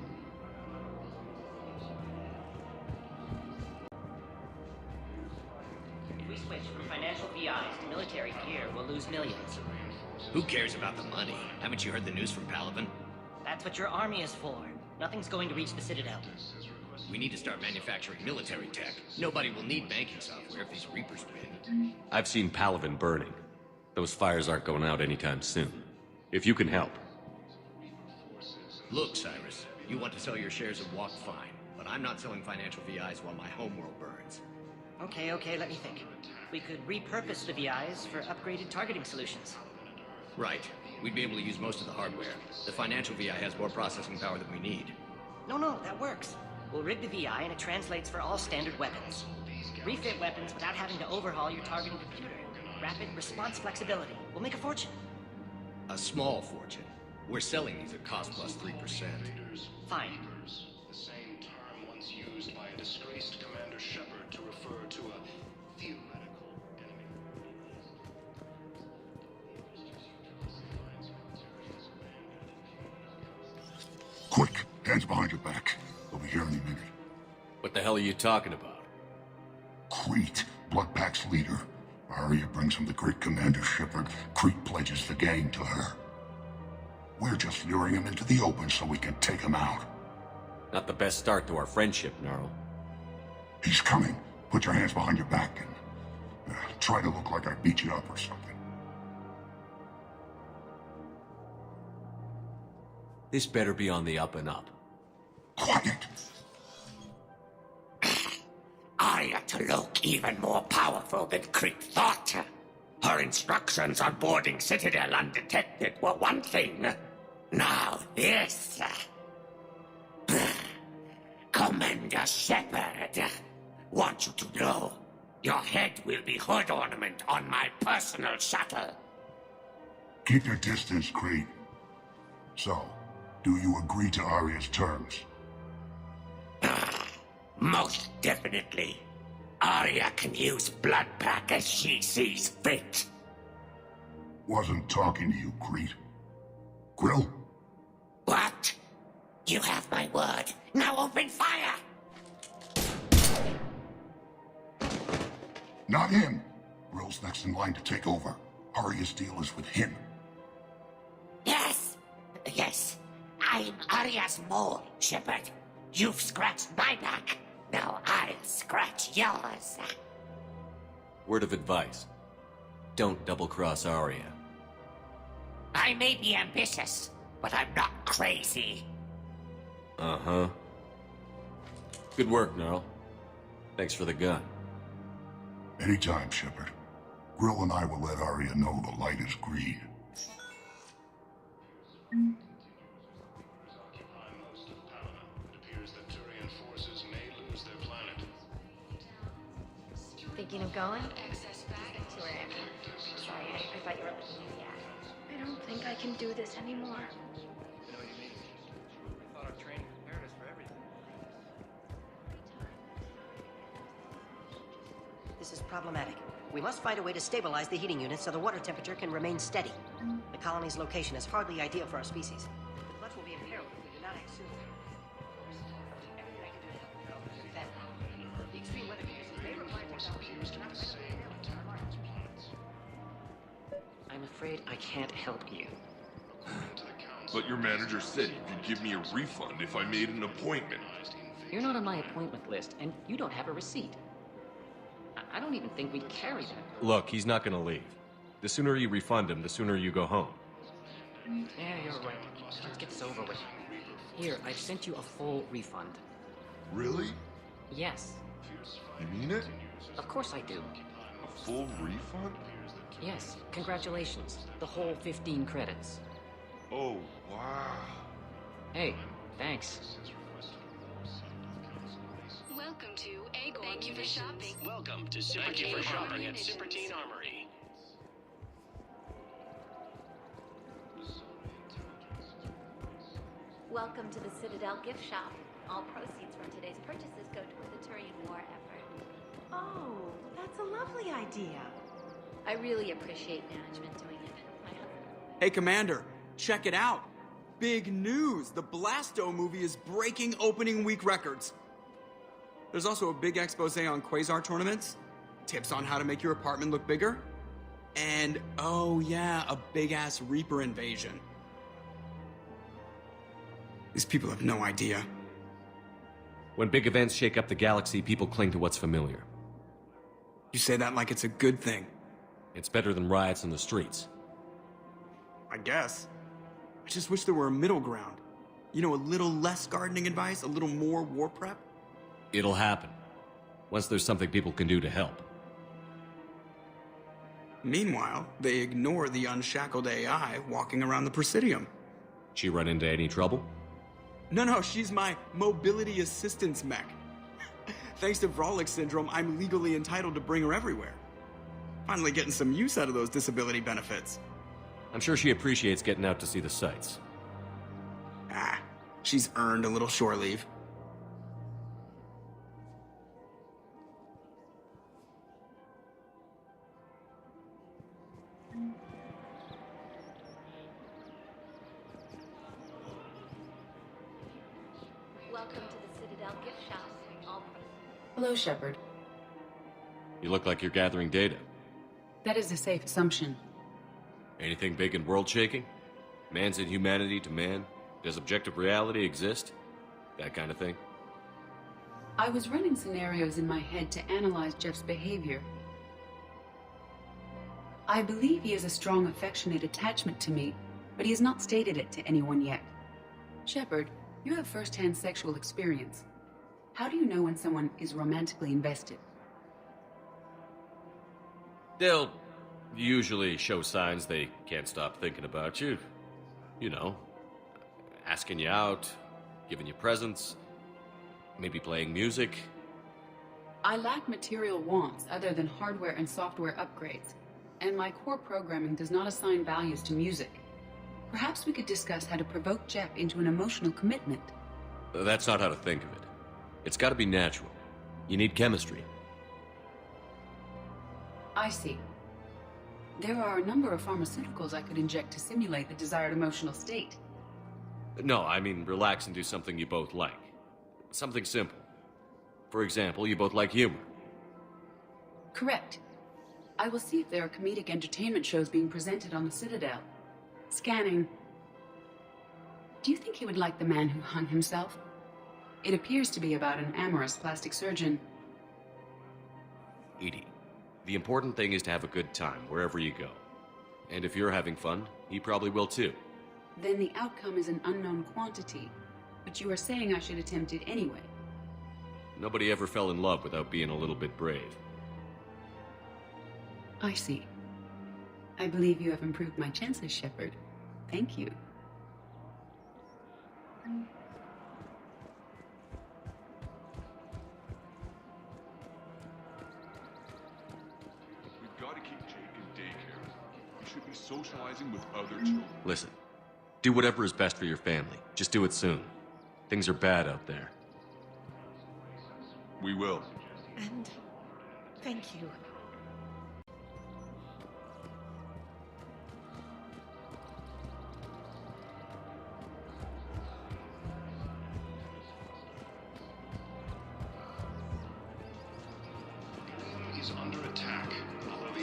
If we switch from financial VIs to military gear, we'll lose millions. Who cares about the money? Haven't you heard the news from Palaven? That's what your army is for. Nothing's going to reach the Citadel. We need to start manufacturing military tech. Nobody will need banking software if these Reapers win. I've seen Palaven burning. Those fires aren't going out anytime soon. If you can help. Look, Cyrus, you want to sell your shares of Walk, fine. But I'm not selling financial VIs while my homeworld burns. Okay, let me think. We could repurpose the VIs for upgraded targeting solutions. Right. We'd be able to use most of the hardware. The financial VI has more processing power than we need. No, that works. We'll rig the VI and it translates for all standard weapons. Refit weapons without having to overhaul your targeting computer. Rapid response flexibility. We'll make a fortune. A small fortune. We're selling these at cost plus 3%. Fine. The same term once used by a disgraced Commander Shepard to refer to a theoretical enemy. Quick, hands behind your back. We'll be here any minute. What the hell are you talking about? Crete, Bloodpack's leader. Arya brings him the great Commander Shepard. Crete pledges the gang to her. We're just luring him into the open so we can take him out. Not the best start to our friendship, Gnarl. He's coming. Put your hands behind your back and try to look like I beat you up or something. This better be on the up and up. Quiet! Arya to look even more powerful than Crete thought. Her instructions on boarding Citadel undetected were one thing. Now this. Commander Shepard, want you to know, your head will be hood ornament on my personal shuttle. Keep your distance, Crete. So, do you agree to Arya's terms? Most definitely. Arya can use Bloodpack as she sees fit. Wasn't talking to you, Crete. Grill? What? You have my word. Now open fire! Not him. Grill's next in line to take over. Arya's deal is with him. Yes. I'm Arya's mole, Shepard. You've scratched my back. Now I'll scratch yours. Word of advice. Don't double-cross Arya. I may be ambitious, but I'm not crazy. Uh-huh. Good work, Gnarl. Thanks for the gun. Anytime, Shepard. Grill and I will let Arya know the light is green. Thinking of going? To where? Sorry, I thought you were looking at the ad. I don't think I can do this anymore. I know what you mean. I thought our training prepared us for everything. This is problematic. We must find a way to stabilize the heating unit so the water temperature can remain steady. The colony's location is hardly ideal for our species. The floods will be in peril if we do not act soon. Everything I can do to help. I'm afraid I can't help you. But your manager said you could give me a refund if I made an appointment. You're not on my appointment list, and you don't have a receipt. I don't even think we carry that. Look, he's not gonna leave. The sooner you refund him, the sooner you go home. Yeah, you're right. Let's get this over with. Here, I've sent you a full refund. Really? Yes. You mean it? Of course I do. A full refund? Yes. Congratulations. The whole 15 credits. Oh, wow. Hey, thanks. Welcome to Agor. Thank you for shopping. Welcome to Thank you for shopping at Superteen Armory. Welcome to the Citadel gift shop. All proceeds from today's purchases go toward the Turian War effort. Oh, that's a lovely idea. I really appreciate management doing it. My husband. Hey, Commander, check it out. Big news! The Blasto movie is breaking opening week records. There's also a big expose on Quasar tournaments, tips on how to make your apartment look bigger, and, oh yeah, a big-ass Reaper invasion. These people have no idea. When big events shake up the galaxy, people cling to what's familiar. You say that like it's a good thing. It's better than riots in the streets. I guess. I just wish there were a middle ground. You know, a little less gardening advice, a little more war prep. It'll happen. Once there's something people can do to help. Meanwhile, they ignore the unshackled AI walking around the Presidium. She run into any trouble? No, she's my mobility assistance mech. Thanks to Vrolic syndrome, I'm legally entitled to bring her everywhere. Finally getting some use out of those disability benefits. I'm sure she appreciates getting out to see the sights. She's earned a little shore leave. Welcome to the Citadel gift shop. All Hello, Shepard. You look like you're gathering data. That is a safe assumption. Anything big and world-shaking? Man's inhumanity to man? Does objective reality exist? That kind of thing? I was running scenarios in my head to analyze Jeff's behavior. I believe he has a strong affectionate attachment to me, but he has not stated it to anyone yet. Shepard, you have first-hand sexual experience. How do you know when someone is romantically invested? They'll usually show signs they can't stop thinking about you. You know, asking you out, giving you presents, maybe playing music. I lack material wants other than hardware and software upgrades, and my core programming does not assign values to music. Perhaps we could discuss how to provoke Jeff into an emotional commitment. That's not how to think of it. It's gotta be natural. You need chemistry. I see. There are a number of pharmaceuticals I could inject to simulate the desired emotional state. No, I mean relax and do something you both like. Something simple. For example, you both like humor. Correct. I will see if there are comedic entertainment shows being presented on the Citadel. Scanning. Do you think he would like The Man Who Hung Himself? It appears to be about an amorous plastic surgeon. Edie, the important thing is to have a good time wherever you go. And if you're having fun, he probably will too. Then the outcome is an unknown quantity, but you are saying I should attempt it anyway. Nobody ever fell in love without being a little bit brave. I see. I believe you have improved my chances, Shepard. Thank you. We've got to keep Jake in daycare. He should be socializing with other children. Listen, do whatever is best for your family. Just do it soon. Things are bad out there. We will. And thank you.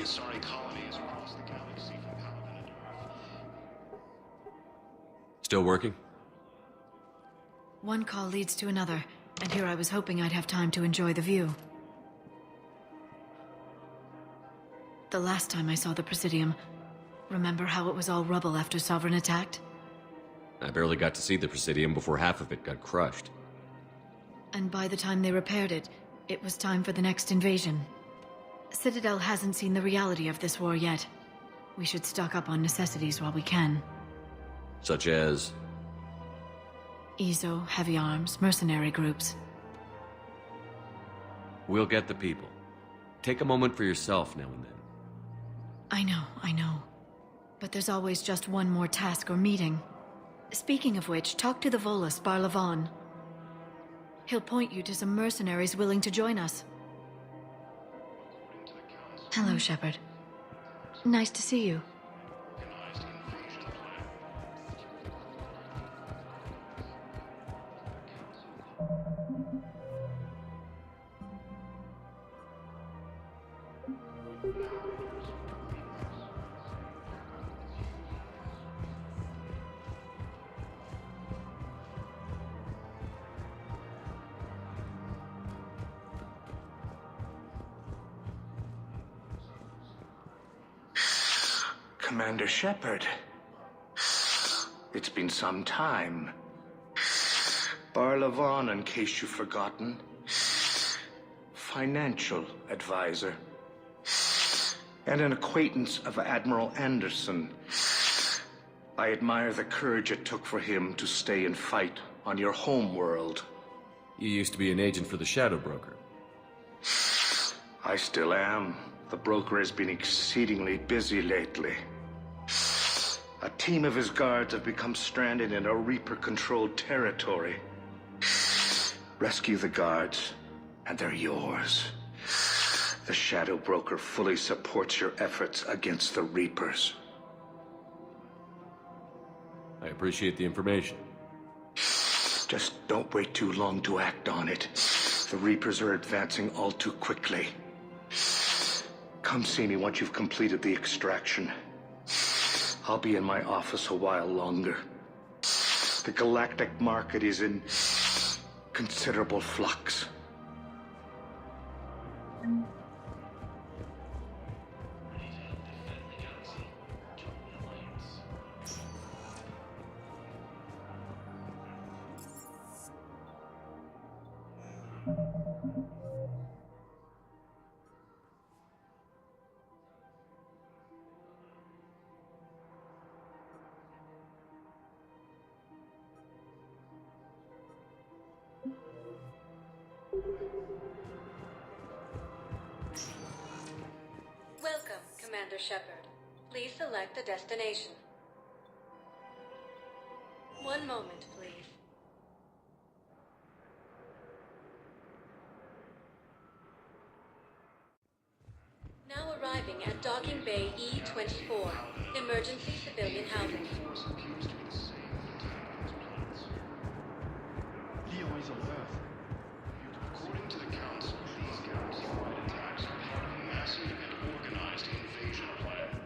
the Asari colonies across the galaxy from Paladin and Earth. Still working? One call leads to another, and here I was hoping I'd have time to enjoy the view. The last time I saw the Presidium, remember how it was all rubble after Sovereign attacked? I barely got to see the Presidium before half of it got crushed. And by the time they repaired it, it was time for the next invasion. Citadel hasn't seen the reality of this war yet. We should stock up on necessities while we can. Such as? EZO, heavy arms, mercenary groups. We'll get the people. Take a moment for yourself now and then. I know. But there's always just one more task or meeting. Speaking of which, talk to the Volus, Barlavon. He'll point you to some mercenaries willing to join us. Hello, Shepard. Nice to see you. Commander Shepard. It's been some time. Barlavon, in case you've forgotten. Financial advisor. And an acquaintance of Admiral Anderson. I admire the courage it took for him to stay and fight on your home world. You used to be an agent for the Shadow Broker. I still am. The broker has been exceedingly busy lately. A team of his guards have become stranded in a Reaper-controlled territory. Rescue the guards, and they're yours. The Shadow Broker fully supports your efforts against the Reapers. I appreciate the information. Just don't wait too long to act on it. The Reapers are advancing all too quickly. Come see me once you've completed the extraction. I'll be in my office a while longer. The galactic market is in considerable flux. Welcome, Commander Shepard. Please select a destination. One moment, please. Now arriving at Docking Bay E-24, emergency civilian housing. Leon is on Earth. According to the Council, these galaxy-wide attacks are part of a massive and organized invasion plan.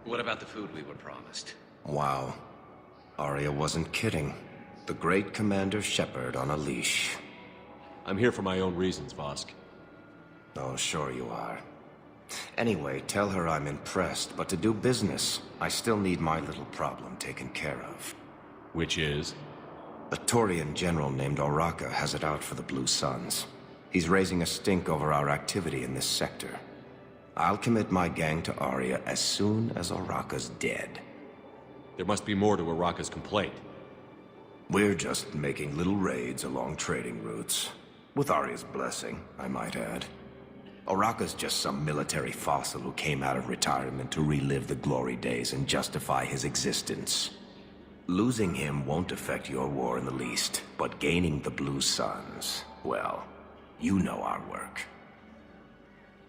What about the food we were promised? Wow. Arya wasn't kidding. The great Commander Shepard on a leash. I'm here for my own reasons, Vosk. Oh, sure you are. Anyway, tell her I'm impressed, but to do business, I still need my little problem taken care of. Which is? A Turian general named Oraka has it out for the Blue Suns. He's raising a stink over our activity in this sector. I'll commit my gang to Arya as soon as Oraka's dead. There must be more to Oraka's complaint. We're just making little raids along trading routes. With Arya's blessing, I might add. Oraka's just some military fossil who came out of retirement to relive the glory days and justify his existence. Losing him won't affect your war in the least, but gaining the Blue Suns, well, you know our work.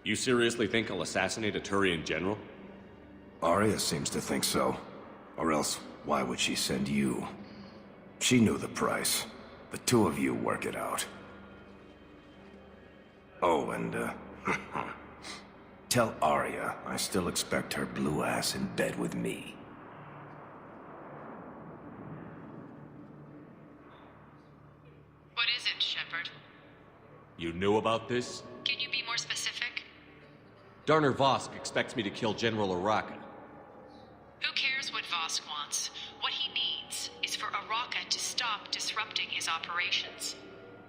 You seriously think I'll assassinate a Turian general? Arya seems to think so. Or else, why would she send you? She knew the price. The two of you work it out. Oh, and, Tell Arya I still expect her blue ass in bed with me. What is it, Shepard? You knew about this? Can you be more specific? Darner Vosk expects me to kill General Araka. Who cares what Vosk wants? What he needs is for Araka to stop disrupting his operations.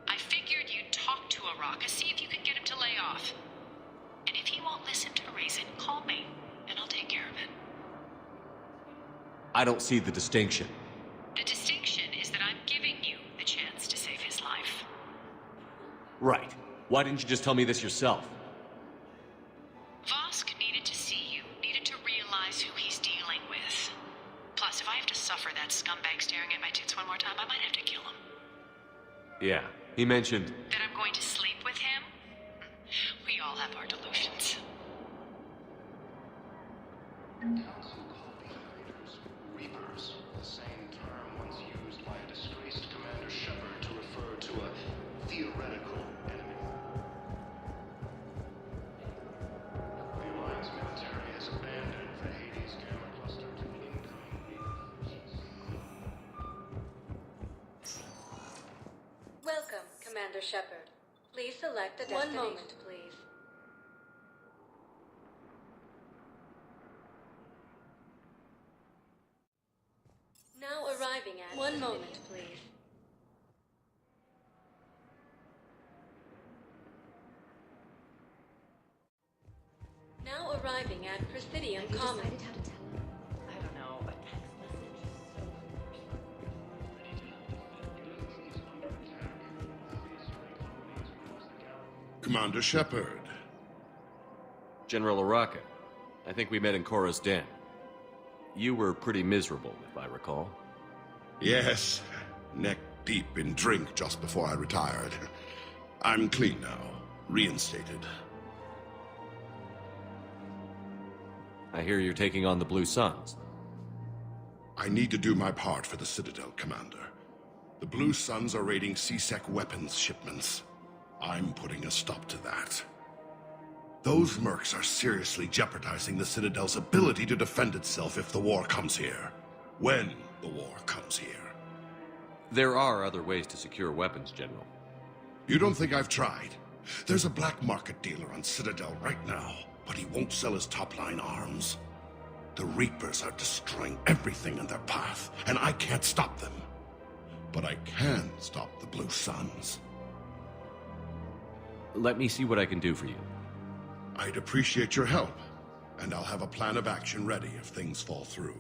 I figured you'd talk to Araka, see if you can get him to lay off. And if he won't listen to reason, call me, and I'll take care of it. I don't see the distinction. The distinction is that I'm giving you the chance to save his life. Right. Why didn't you just tell me this yourself? Vosk needed to see you, needed to realize who he's dealing with. Plus, if I have to suffer that scumbag staring at my tits one more time, I might have to kill him. Yeah, he mentioned... That I'm going to sleep with him? We all have our delusions. Council called the invaders Reapers, the same term once used by a disgraced Commander Shepard to refer to a theoretical enemy. The Alliance military has abandoned the Hades Gamma Cluster to incoming Reapers. Welcome, Commander Shepard. Please select a destination. 1 moment, please. Now arriving at... 1 moment, please. Now arriving at Presidium Commons. I don't know, a text message is so... Commander Shepard. General Araka. I think we met in Korra's den. You were pretty miserable, if I recall. Yes, neck deep in drink just before I retired. I'm clean now, reinstated. I hear you're taking on the Blue Suns. I need to do my part for the Citadel, Commander. The Blue Suns are raiding C-Sec weapons shipments. I'm putting a stop to that. Those mercs are seriously jeopardizing the Citadel's ability to defend itself if the war comes here. When the war comes here. There are other ways to secure weapons, General. You don't think I've tried? There's a black market dealer on Citadel right now, but he won't sell his top-line arms. The Reapers are destroying everything in their path, and I can't stop them. But I can stop the Blue Suns. Let me see what I can do for you. I'd appreciate your help, and I'll have a plan of action ready if things fall through.